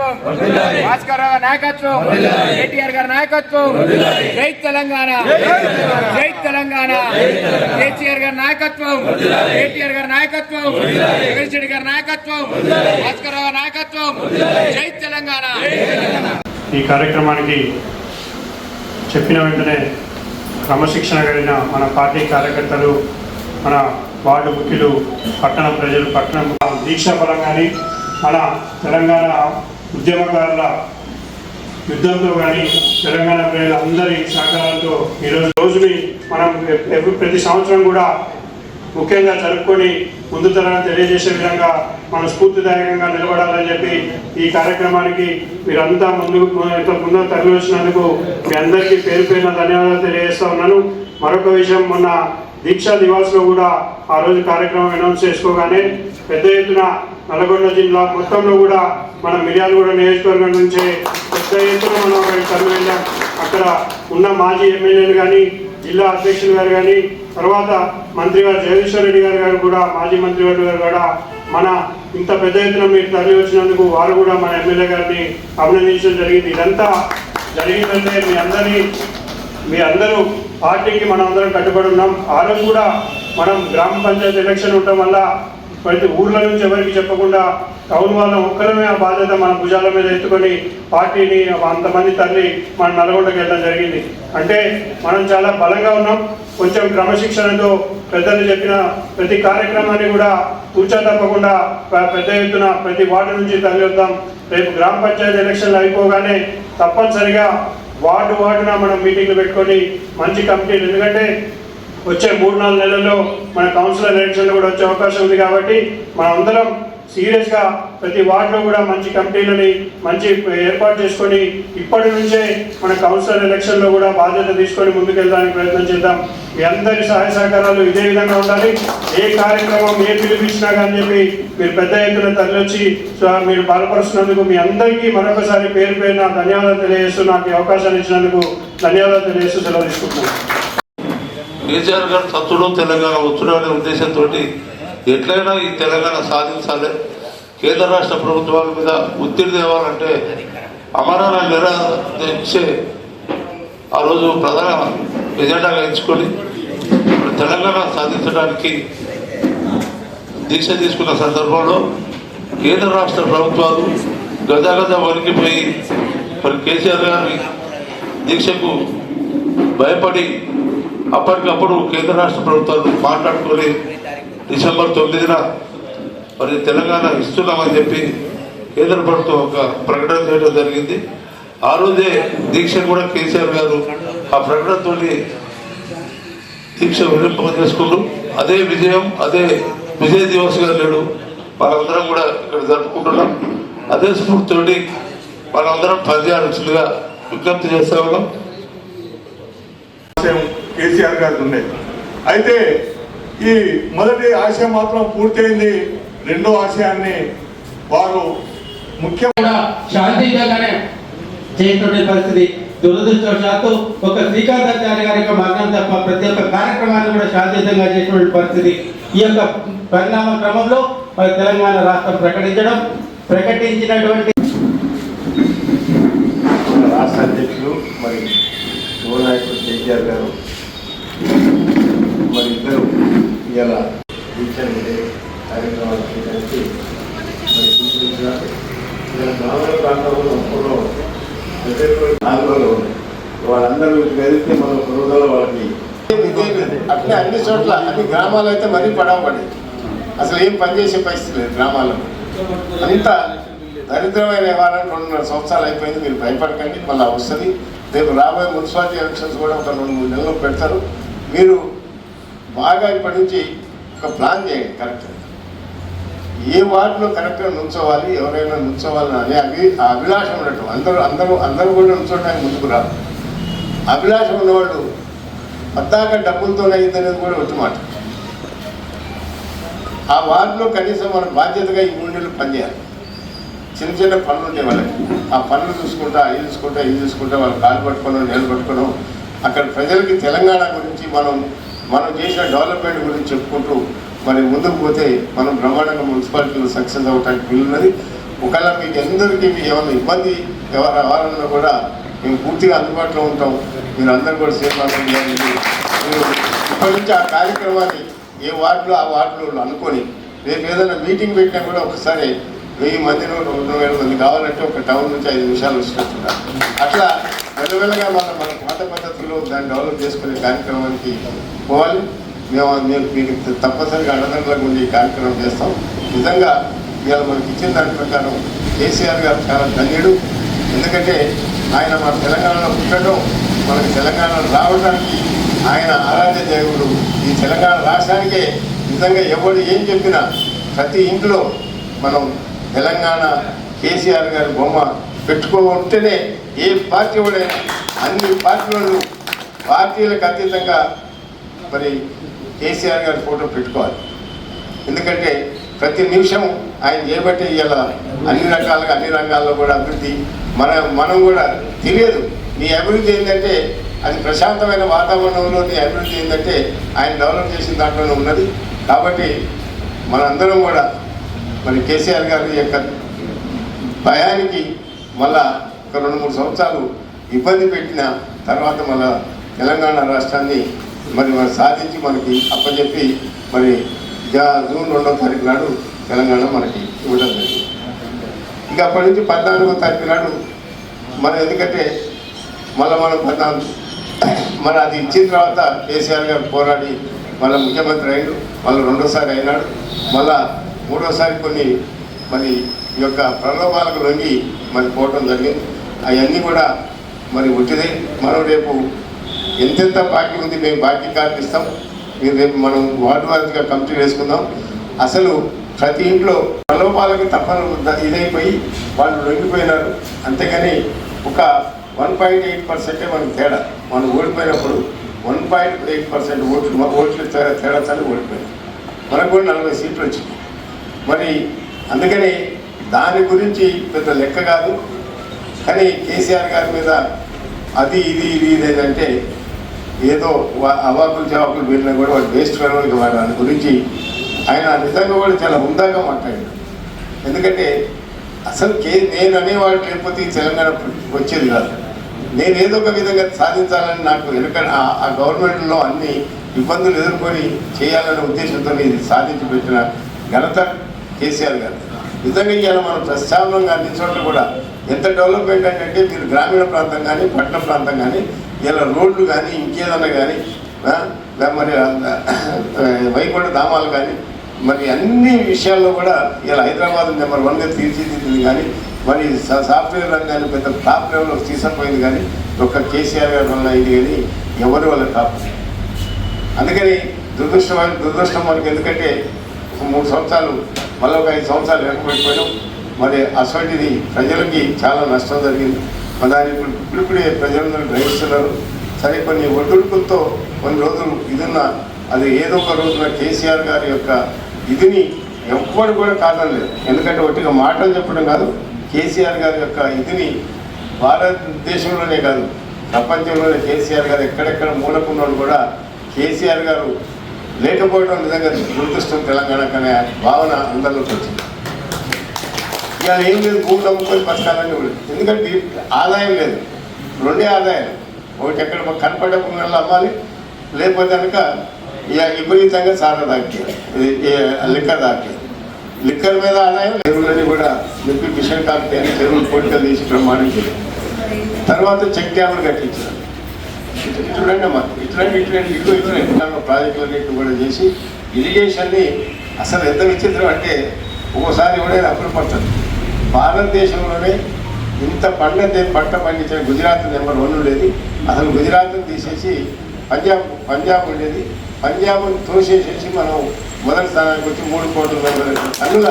నాయకత్వం, భాస్కర్ రావు నాయకత్వం, కేటీఆర్ గారి నాయకత్వం, జై తెలంగాణ, జై తెలంగాణ, కేసీఆర్ గారి నాయకత్వం, కేటీఆర్ గారి నాయకత్వం, జగన్ రెడ్డి గారి నాయకత్వం, భాస్కర్ రావు నాయకత్వం, జై తెలంగాణ. ఈ కార్యక్రమానికి చెప్పిన వెంటనే క్రమశిక్షణ కలిగిన మన పార్టీ కార్యకర్తలు, మన వార్డు ముఖ్యులు, పట్టణ ప్రజలు, పట్టణ దీక్షా బలం కానీ మన తెలంగాణ ఉద్యమకారుల యుద్ధంతో కానీ తెలంగాణ ప్రజలందరి సహకారంతో రోజుని మనం ప్రతి సంవత్సరం కూడా ముఖ్యంగా జరుపుకొని ముందు తరాన్ని తెలియజేసే విధంగా మనం స్ఫూర్తిదాయకంగా నిలబడాలని చెప్పి ఈ కార్యక్రమానికి మీరంతా ముందు తరలి వచ్చినందుకు మీ అందరికీ పేరు పేరున ధన్యవాదాలు తెలియజేస్తా ఉన్నాను. మరొక విషయం, మొన్న దీక్షా దివాస్లో కూడా ఆ రోజు కార్యక్రమం అనౌన్స్ చేసుకోగానే పెద్ద ఎత్తున నల్గొండ జిల్లా మొత్తంలో కూడా మన మిర్యాలగూడ నియోజకవర్గం నుంచే పెద్ద ఎత్తున మనం అక్కడికి తరలి వెళ్ళాం. అక్కడ ఉన్న మాజీ ఎమ్మెల్యేలు కానీ, జిల్లా అధ్యక్షులు గారు కానీ, తర్వాత మంత్రి గారు జగదీశ్వర్ రెడ్డి గారు కూడా, మాజీ మంత్రి గారు కూడా మన ఇంత పెద్ద ఎత్తున మీరు తరలి వచ్చినందుకు వారు కూడా మన ఎమ్మెల్యే గారిని అభినందించడం జరిగింది. ఇదంతా జరిగిందంటే మీ అందరూ పార్టీకి మనం అందరం కట్టుబడి ఉన్నాం. ఆ రోజు కూడా మనం గ్రామ పంచాయతీ ఎలక్షన్ ఉండటం వల్ల ప్రతి ఊర్ల నుంచి ఎవరికి చెప్పకుండా టౌన్ వాళ్ళ ఒక్కరమే ఆ బాధ్యత మన భుజాల మీద ఎత్తుకొని పార్టీని అంతమంది తరలి మన నల్గొండకి వెళ్ళడం జరిగింది. అంటే మనం చాలా బలంగా ఉన్నాం. కొంచెం క్రమశిక్షణతో పెద్దలు చెప్పిన ప్రతి కార్యక్రమాన్ని కూడా కూర్చో తప్పకుండా పెద్ద ఎత్తున ప్రతి వార్డు నుంచి తరలి వద్దాం. రేపు గ్రామ పంచాయతీ ఎలక్షన్లు అయిపోగానే తప్పనిసరిగా వార్డున మనం మీటింగ్లు పెట్టుకొని మంచి కమిటీలు, ఎందుకంటే వచ్చే 3-4 నెలల్లో మన కౌన్సిలర్ ఎలక్షన్లు కూడా వచ్చే అవకాశం ఉంది. కాబట్టి మనం అందరం సీరియస్గా ప్రతి వార్డులో కూడా మంచి కమిటీలని మంచి ఏర్పాటు చేసుకొని ఇప్పటి నుంచే మన కౌన్సిలర్ ఎలక్షన్లో కూడా బాధ్యత తీసుకొని ముందుకెళ్ళడానికి ప్రయత్నం చేద్దాం. మీ అందరి సహాయ సహకారాలు ఇదే విధంగా ఉండాలి. ఏ కార్యక్రమం ఏ పిలిపించినా కానీ చెప్పి మీరు పెద్ద ఎత్తున తరలివచ్చి మీరు బలపరుస్తున్నందుకు మీ అందరికీ మరొకసారి పేరు పేరున ధన్యవాదాలు తెలియజేస్తూ నాకు ఈ అవకాశాన్ని ఇచ్చినందుకు ధన్యవాదాలు తెలియజేస్తూ సెలవు తీసుకుంటున్నాను. కేసీఆర్ గారు తత్తుడు తెలంగాణ వచ్చుడనే ఉద్దేశంతో ఎట్లయినా ఈ తెలంగాణ సాధించాలి, కేంద్ర రాష్ట్ర ప్రభుత్వాల మీద ఒత్తిడి తేవాలంటే అమరావతి నిరాశే ఆ రోజు ప్రధాన ఎజెండాగా ఎంచుకొని తెలంగాణ సాధించడానికి దీక్ష తీసుకున్న సందర్భంలో కేంద్ర రాష్ట్ర ప్రభుత్వాలు గజగజ వణికిపోయి మరి కేసీఆర్ గారి దీక్షకు భయపడి అప్పటికప్పుడు కేంద్ర రాష్ట్ర ప్రభుత్వాలు మాట్లాడుకొని డిసెంబర్ 9న మరి తెలంగాణ ఇస్తున్నామని చెప్పి కేంద్ర ప్రభుత్వం ఒక ప్రకటన చేయడం జరిగింది. ఆ రోజే దీక్ష కూడా కేసీఆర్ గారు ఆ ప్రకటనతో దీక్ష వినింపజేసుకున్నారు. అదే విజయ దివస్గా నేడు మనందరం కూడా ఇక్కడ జరుపుకుంటున్నాం. అదే స్ఫూర్తితోటి మనందరం పనిచేయాల్సిందిగా విజ్ఞప్తి చేస్తా ఉన్నాం. కేసీఆర్ గారికి ఉండేది. అయితే ఈ మొదటి ఆశయం మాత్రం పూర్తయింది. రెండో ఆశయాన్ని వారు ముఖ్యంగా శాంతియుతంగానే చేయటువంటి పరిస్థితి. దురదృష్టవశాత్తు ఒక శ్రీకాంతాచార్య గారి యొక్క మరణం తప్ప ప్రతి ఒక్క కార్యక్రమాన్ని కూడా శాంతియుతంగా చేసినటువంటి పరిస్థితి. ఈ యొక్క పరిణామ క్రమంలో మరి తెలంగాణ రాష్ట్రం ప్రకటించినటువంటి రాష్ట్ర అధ్యక్షులు మరి యువ నాయకుడు కేసీఆర్ గారు మరి ఇద్దరు ఇలా దీక్షలు కార్యక్రమాలు చేయడానికి మరి సూచించారు. గ్రామీణ ప్రాంతంలో ఒక్కలో నాలుగులో వాళ్ళందరూ కలిస్తే మన పురోగతిలో వాళ్ళకి అట్లే అన్ని చోట్ల అన్ని గ్రామాలు అయితే మరీ పడవపడి అసలు ఏం పనిచేసే పరిస్థితి లేదు. గ్రామాల్లో అంత దరిద్రమైన వ్యవహారం 2.5 సంవత్సరాలు అయిపోయింది. మీరు భయపడకండి, మళ్ళీ వస్తుంది. రేపు రాబోయే మున్సిపాలిటీ ఎలక్షన్స్ కూడా ఒక 2-3 నెలలు పెడతారు. మీరు బాగా ఇప్పటి నుంచి ఒక ప్లాన్ చేయండి. కరెక్ట్ ఏ వార్డులో కరెక్ట్గా నుంచోవాలి, ఎవరైనా నుంచోవాలని ఆ అభిలాషం ఉన్నట్టు అందరూ కూడా నుంచోడానికి ముందుకు రాదు. అభిలాషం ఉన్నవాళ్ళు పద్దాక డబ్బులతోనే అయిందనేది కూడా ఒట్టి మాట. ఆ వార్డులో కనీసం మన బాధ్యతగా ఈ 3 నెలలు పనిచేయాలి. చిన్న పనులు ఉంటాయి వాళ్ళకి. ఆ పనులు చూసుకుంటా ఇది చూసుకుంటా వాళ్ళు కాలు పట్టుకోవడం నీళ్ళు పట్టుకోవడం. అక్కడ ప్రజలకి తెలంగాణ గురించి మనం చేసిన డెవలప్మెంట్ గురించి చెప్పుకుంటూ మరి ముందుకు పోతే మనం బ్రహ్మాండంగా మున్సిపాలిటీలో సక్సెస్ అవ్వడానికి వీలున్నది. ఒకవేళ మీకు అందరికీ ఏమైనా ఇబ్బంది ఎవరన్నా కూడా మేము పూర్తిగా అందుబాటులో ఉంటాం. మీరు అందరూ కూడా సేఫ్ చేయాలి. మీరు ఇప్పటి నుంచి ఆ కార్యక్రమాన్ని ఏ వార్డులో ఆ వార్డులో అనుకొని రేపు ఏదైనా మీటింగ్ పెట్టినా కూడా ఒకసారి 1000 మంది 2000 మంది కావాలంటే ఒక టౌన్ నుంచి 5 నిమిషాలు వచ్చినట్టున్నారు. అట్లా మెల్లమెల్లగా మన పాత పద్ధతుల్లో దాన్ని డెవలప్ చేసుకునే కార్యక్రమానికి పోవాలి. మేము మీకు తప్పనిసరిగా అండదండలకు ఉండి ఈ కార్యక్రమం చేస్తాం. నిజంగా ఇవాళ మనకి ఇచ్చిన దాని ప్రకారం కేసీఆర్ గారు చాలా ధన్యుడు. ఎందుకంటే ఆయన మన తెలంగాణలో పుట్టడం, మనకి తెలంగాణలో రావడానికి ఆయన ఆరాధ్య దేవుడు. ఈ తెలంగాణ రాష్ట్రానికే నిజంగా ఎవరు ఏం చెప్పినా ప్రతి ఇంట్లో మనం తెలంగాణ కేసీఆర్ గారి బొమ్మ పెట్టుకుంటేనే ఏ పార్టీ వాడైనా అన్ని పార్టీలకు అతీతంగా మరి కేసీఆర్ గారి ఫోటో పెట్టుకోవాలి. ఎందుకంటే ప్రతి నిమిషం ఆయన చేయబట్టి ఇలా అన్ని రంగాల్లో కూడా అభివృద్ధి మనం కూడా తెలియదు. నీ అభివృద్ధి ఏంటంటే అది ప్రశాంతమైన వాతావరణంలో నీ అభివృద్ధి ఏంటంటే ఆయన డెవలప్ చేసిన దాంట్లోనే ఉన్నది. కాబట్టి మనందరం కూడా మరి కేసీఆర్ గారి యొక్క భయానికి మళ్ళా ఒక 2-3 సంవత్సరాలు ఇబ్బంది పెట్టిన తర్వాత మళ్ళా తెలంగాణ రాష్ట్రాన్ని మరి సాధించి మనకి అప్పచెప్పి మరి జూన్ 2వ తారీఖు నాడు తెలంగాణ మనకి ఇవ్వడం జరిగింది. ఇక అప్పటి నుంచి 14వ తారీఖు నాడు మనం ఎందుకంటే మళ్ళీ మనం 14 మరి అది ఇచ్చిన తర్వాత కేసీఆర్ గారు పోరాడి మళ్ళీ ముఖ్యమంత్రి అయ్యాడు. మళ్ళీ 2వసారి అయినాడు. మళ్ళా 3వసారి కొన్ని మరి ఈ యొక్క ప్రలోభాలకు లొంగి మరి పోవటం జరిగింది. అవన్నీ కూడా మరి ఉట్టిదే. మనం రేపు ఎంతెంత బాకీ ఉంది మేము బాకీ కార్డు ఇస్తాం. మీరు రేపు మనం వార్డు వారీగా కమిటీ వేసుకుందాం. అసలు ప్రతి ఇంట్లో ప్రలోభాలకి తప్పని ఇదైపోయి వాళ్ళు లొంగిపోయినారు. అంతేగాని ఒక 1.8% మనకు తేడా. మనం ఓడిపోయినప్పుడు 1.8% ఓట్లు తేడా చాలి ఓడిపోయింది. మనకు కూడా 40 సీట్లు వచ్చినాయి. మరి అందుకని దాని గురించి పెద్ద లెక్క కాదు. కానీ కేసీఆర్ గారి మీద అది ఇది ఏదంటే ఏదో అవాకులు జవాకులు వెళ్ళినా కూడా వాడు వేస్ట్ వెళ్ళడానికి వాడు దాని గురించి ఆయన నిజంగా కూడా చాలా హుందాగా మాట్లాడాడు. ఎందుకంటే అసలు నేను అనేవాడు లేకపోతే ఈ తెలంగాణ వచ్చేది కాదు. నేను ఏదో ఒక విధంగా సాధించాలని నాకు ఎందుకంటే ఆ గవర్నమెంట్లో అన్ని ఇబ్బందులు ఎదుర్కొని చేయాలనే ఉద్దేశంతో ఇది సాధించి పెట్టిన ఘనత కేసీఆర్ గారు. నిజంగా ఇవాళ మనం ప్రశాంతంగా అన్ని చోట్ల కూడా ఎంత డెవలప్మెంట్ అంటే మీరు గ్రామీణ ప్రాంతం కానీ పట్టణ ప్రాంతం కానీ ఇలా రోడ్లు కానీ ఇంకేదన్నా కానీ మరి వైకుంఠ ధామాలు కానీ మరి అన్ని విషయాల్లో కూడా ఇలా హైదరాబాద్ నెంబర్ 1గా తీర్చిదిద్దింది. కానీ మరి సాఫ్ట్వేర్ రంగాన్ని పెద్ద టాప్ లెవెల్లో తీసుకుపోయింది. కానీ ఒక్క కేసీఆర్ గారి వల్ల ఇది కానీ ఎవరి వల్ల టాప్. అందుకని దురదృష్టం మనకి. ఎందుకంటే ఒక 3 సంవత్సరాలు మళ్ళీ ఒక 5 సంవత్సరాలు వెనకబడిపోయినాం. మరి అసలు ప్రజలకి చాలా నష్టం జరిగింది. దాన్ని ఇప్పుడిప్పుడే ప్రజలందరూ గ్రహిస్తున్నారు. సరే కొన్ని ఒడ్డుడుకులతో కొన్ని రోజులు ఇదున్న అది ఏదో ఒక రోజున కేసీఆర్ గారి యొక్క ఇదిని ఎవ్వడు కూడా కాదనలేదు. ఎందుకంటే ఒట్టిగా మాటలు చెప్పడం కాదు, కేసీఆర్ గారి యొక్క ఇదిని భారతదేశంలోనే కాదు ప్రపంచంలోనే కేసీఆర్ గారు ఎక్కడెక్కడ మూలకున్నాడు కూడా కేసీఆర్ గారు లేకపోవడం నిజంగా దురదృష్టం తెలంగాణకు అనే భావన అందరిలోకి వచ్చింది. ఇక ఏం లేదు, భూమి నమ్ముకొని బతకాలని కూడా. ఎందుకంటే ఆదాయం లేదు, 2 ఆదాయాలు. ఒకటి ఎక్కడ కనపడకుండా అమ్మాలి, లేకపోతే కనుక ఇక విపరీతంగా సారా తాకియాలి, లిక్కర్ తాకియాలి. లిక్కర్ మీద ఆదాయం. చెరువులని కూడా చెప్పి మిషన్ కాకపోతే చెరువులు పొడికలు తీసి బ్రహ్మాండం. తర్వాత చెక్ డ్యాములు కట్టించారు. చూడండి అమ్మా, ఇట్లాంటి ప్రాజెక్టులన్నింటిని కూడా చేసి ఇరిగేషన్ని అసలు ఎంత విచిత్రం అంటే ఒక్కోసారి ఎవడైనా అప్పులు పడుతుంది. భారతదేశంలోనే ఇంత పంట పండించిన గుజరాత్ నెంబర్ 1 ఉండేది. అసలు గుజరాత్ని తీసేసి పంజాబ్ ఉండేది. పంజాబ్ని తోసేసేసి మనం మొదటి స్థానానికి వచ్చి 3 కోట్ల టన్నుల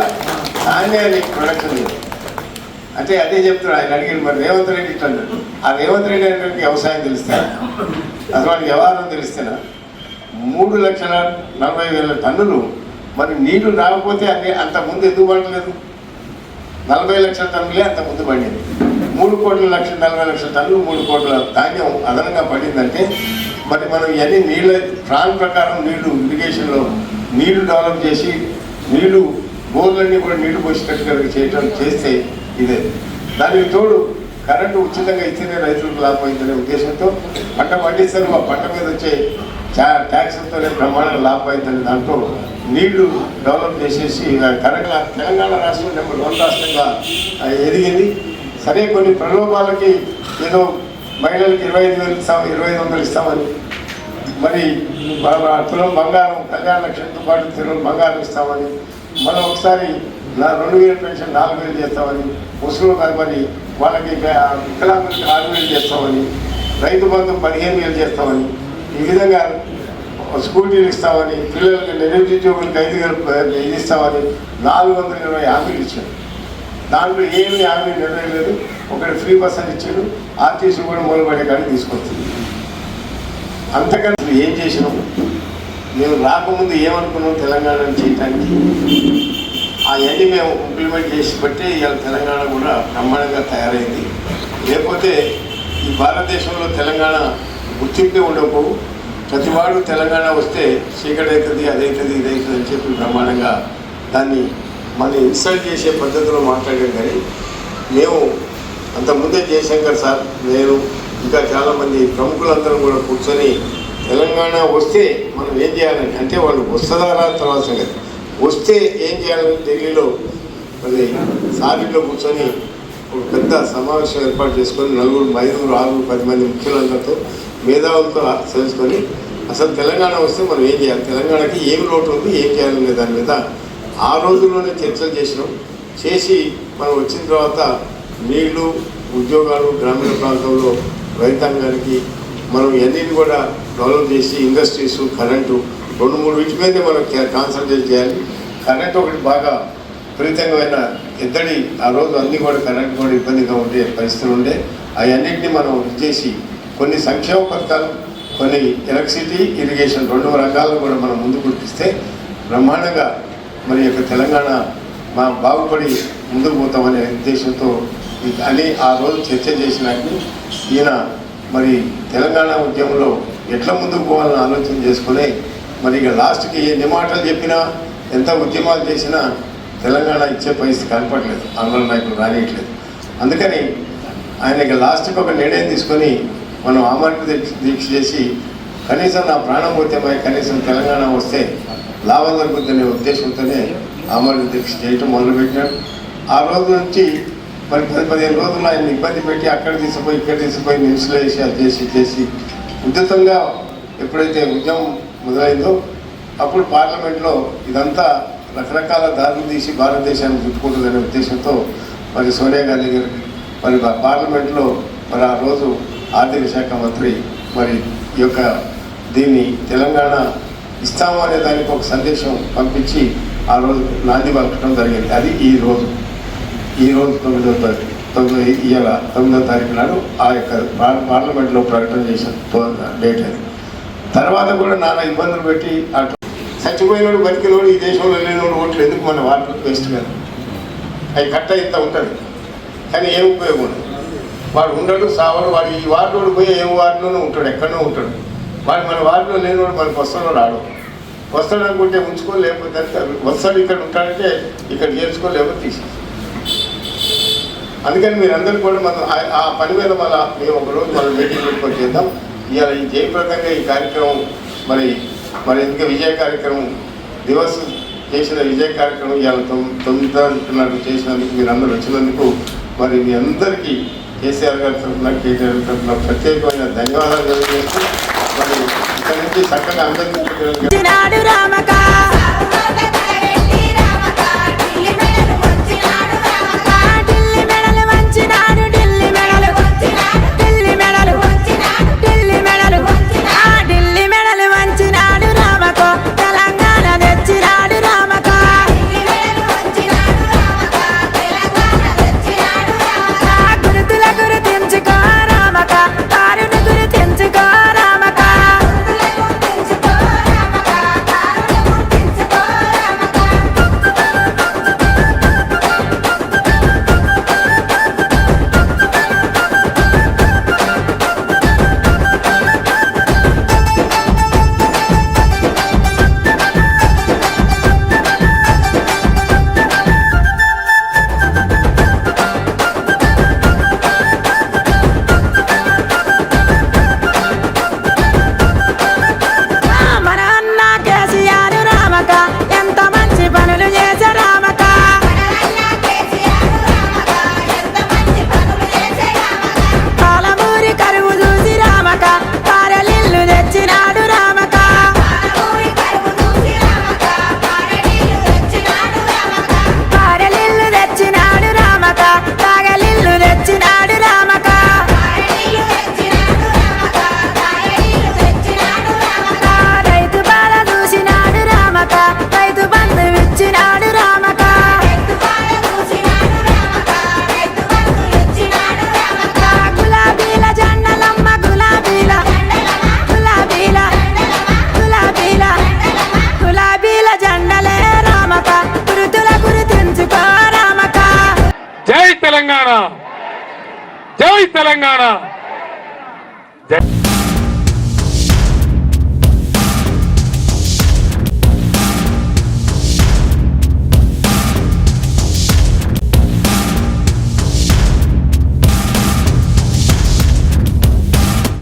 ధాన్యాన్ని ప్రొడక్షన్ లేదు. అంటే అదే చెప్తున్నాడు. ఆయన అడిగాడు మరి రేవంత్ రెడ్డి ఇట్లా అన్నాడు. ఆ రేవంత్ రెడ్డి అంటే వ్యవసాయం తెలుస్తాను, అసలు వాడికి వ్యవహారం తెలిస్తేనా? 3,40,000 టన్నులు. మరి నీళ్లు రాకపోతే అదే అంత ముందు ఎందుకు పడలేదు? 40 లక్షల టన్నులే అంత ముందు పడింది. 3,40,00,000 టన్నులు 3 కోట్ల ధాన్యం అదనంగా పడిందంటే మరి మనం ఇవన్నీ నీళ్ళ ప్లాన్ ప్రకారం నీళ్లు ఇరిగేషన్లో నీళ్లు డెవలప్ చేసి నీళ్లు బోర్లన్నీ కూడా నీళ్లు పోసినట్టు కనుక చేస్తే ఇదే. దానికి తోడు కరెంటు ఉచితంగా ఇస్తేనే రైతులకు లాభం అయిందనే ఉద్దేశంతో పంట పండిస్తారు, ఆ పంట మీద వచ్చే ట్యాక్స్లతోనే బ్రహ్మాండంగా లాభం అయిందనే దాంట్లో నీళ్లు డెవలప్ చేసేసి తెలంగాణ రాష్ట్రం నెంబర్ 1 రాష్ట్రంగా ఎదిగింది. సరే కొన్ని ప్రలోభాలకి ఏదో మహిళలకు 25,000 ఇస్తాం, 2,500 ఇస్తామని, మరి తులం బంగారం కళ్యాణ లక్ష్యంతో పాటు తులం బంగారం ఇస్తామని, మనం ఒకసారి 2,000 పెన్షన్ 4,000 చేస్తామని, ముసలు మరి వాళ్ళకి వికలాంగులకి 6,000 చేస్తామని, రైతు బంధు 15,000 చేస్తామని, ఈ విధంగా స్కూటీలు ఇస్తామని, పిల్లలకి నిరుద్యోగులకు 5,000 ఇది ఇస్తామని 420 హామీలు ఇచ్చారు. దాంట్లో ఏమి హామీ నెరవేరలేదు. ఒకటి ఫ్రీ బస్ అని ఇచ్చాడు, ఆర్టీసీ కూడా మూలబడే కానీ తీసుకొచ్చింది. అంతకన్నా ఏం చేసినాం? మేము రాకముందు ఏమనుకున్నాం తెలంగాణను చేయటానికి, అవన్నీ మేము ఇంప్లిమెంట్ చేసి బట్టి ఇవాళ తెలంగాణ కూడా బ్రహ్మాండంగా తయారైంది. లేకపోతే ఈ భారతదేశంలో తెలంగాణ గుర్తింపే ఉండకపోవు. ప్రతివాడు తెలంగాణ వస్తే చీకటి అవుతుంది, అదవుతుంది, ఇదవుతుంది అని చెప్పి బ్రహ్మాండంగా దాన్ని మన ఇన్సల్ట్ చేసే పద్ధతిలో మాట్లాడాం. కానీ మేము అంతకుముందే జయశంకర్ సార్, నేను ఇంకా చాలామంది ప్రముఖులందరూ కూడా కూర్చొని తెలంగాణ వస్తే మనం ఏం చేయాలని, అంటే వాళ్ళు వస్తుందారా తర్వాత సంగతి, వస్తే ఏం చేయాలని ఢిల్లీలో మళ్ళీ సారీలో కూర్చొని ఒక పెద్ద సమావేశం ఏర్పాటు చేసుకొని 4, 5, 6, 10 మంది ముఖ్యులందరితో మేధావులతో తెలుసుకొని అసలు తెలంగాణ వస్తే మనం ఏం చేయాలి, తెలంగాణకి ఏమి లోటు ఉంది, ఏం చేయాలనే దాని మీద ఆ రోజుల్లోనే చర్చలు చేసినాం. చేసి మనం వచ్చిన తర్వాత నీళ్లు, ఉద్యోగాలు, గ్రామీణ ప్రాంతంలో రైతాంగానికి మనం ఇవన్నీ కూడా డెవలప్ చేసి ఇండస్ట్రీస్, కరెంటు 2-3 వీటి మీదే మనం కాన్సన్ట్రేట్ చేయాలి. కరెంట్ ఒకటి బాగా విపరీతంగా ఎద్దడి ఆ రోజు అన్నీ కూడా కరెంట్ కూడా ఇబ్బందిగా ఉండే పరిస్థితులు ఉండే. అవన్నింటినీ మనం చేసి కొన్ని సంక్షేమ పథకాలు, కొన్ని ఎలక్ట్రిసిటీ, ఇరిగేషన్ 2 రంగాలను కూడా మనం ముందుకు గుర్తిస్తే బ్రహ్మాండంగా మరి యొక్క తెలంగాణ మా బాగుపడి ముందుకు పోతామనే ఉద్దేశంతో అని ఆ రోజు చర్చ చేసినట్టు ఈయన మరి తెలంగాణ ఉద్యమంలో ఎట్లా ముందుకు పోవాలని ఆలోచన చేసుకుని మరి ఇక లాస్ట్కి ఎన్ని మాటలు చెప్పినా, ఎంత ఉద్యమాలు చేసినా తెలంగాణ ఇచ్చే పరిస్థితి కనపడలేదు, ఆందోళన నాయకులు రానియట్లేదు. అందుకని ఆయన ఇక లాస్ట్కి ఒక నిర్ణయం తీసుకొని మనం ఆమరణ దీక్ష చేసి కనీసం నా ప్రాణం పోతే కనీసం తెలంగాణ వస్తే లాభం జరుగుతుందనే ఉద్దేశంతోనే ఆమరణ దీక్ష చేయటం మొదలుపెట్టినాడు. ఆ రోజు నుంచి మరి 10-15 రోజులు ఆయన ఇబ్బంది పెట్టి అక్కడ తీసుకుపోయి ఇక్కడ తీసుకుపోయి నిమ్స్లో వేసి అది చేసి ఉద్ధృతంగా ఎప్పుడైతే ఉద్యమం మొదలైందో అప్పుడు పార్లమెంట్లో ఇదంతా రకరకాల దారులు తీసి భారతదేశాన్ని చుట్టుకుంటుందనే ఉద్దేశంతో మరి సోనియా గాంధీ గారు మరి పార్లమెంట్లో మరి ఆ రోజు ఆర్థిక శాఖ మంత్రి మరి ఈ యొక్క దీన్ని తెలంగాణ ఇస్తాము అనే దానికి ఒక సందేశం పంపించి ఆ రోజు నాంది పలకడం జరిగింది. అది ఈ రోజు 9వ తారీఖు నాడు ఆ యొక్క పార్లమెంట్లో ప్రకటన చేసిన డేట్ అది. తర్వాత కూడా నానా ఇబ్బందులు పెట్టి అటు చచ్చిపోయినోడు, బతికినోడు, ఈ దేశంలో లేనివాడు ఓట్లు ఎందుకు మన వాటికి వేస్ట్ కదా, అవి కట్ట ఇంత ఉంటుంది కానీ ఏం ఉపయోగం ఉండదు. వాడు ఉండడు, సావడు, వాడు ఈ వార్డులోడు పోయి ఏం వార్డులోనూ ఉంటాడు, ఎక్కడనో ఉంటాడు. వాడు మన వార్డులో లేనివాడు మనకు వస్తాడో రాడు, వస్తాడు అనుకుంటే ఉంచుకో, లేకపోతే వస్తాడు ఇక్కడ ఉంటాడంటే ఇక్కడ చేర్చుకో, లేకపోతే తీసుకో. అందుకని మీరందరూ కూడా మనం ఆ పని మీద మేము ఒకరోజు మనం మీటింగ్ పెట్టుకొని చేద్దాం. ఇవాళ ఈ జయప్రదంగా ఈ కార్యక్రమం మరి ఇంకా విజయ కార్యక్రమం దివస్ చేసిన విజయ కార్యక్రమం ఇవాళ 9వ తారీఖు చేసినందుకు మీరు అందరూ వచ్చినందుకు మరి మీ అందరికీ కేసీఆర్ గారి తరఫున, కేటీఆర్ గారి తరఫున ప్రత్యేకమైన ధన్యవాదాలు తెలియజేస్తూ మరి ఇక్కడ నుంచి చక్కగా అందరికీ తెలంగాణ, జై తెలంగాణ, జై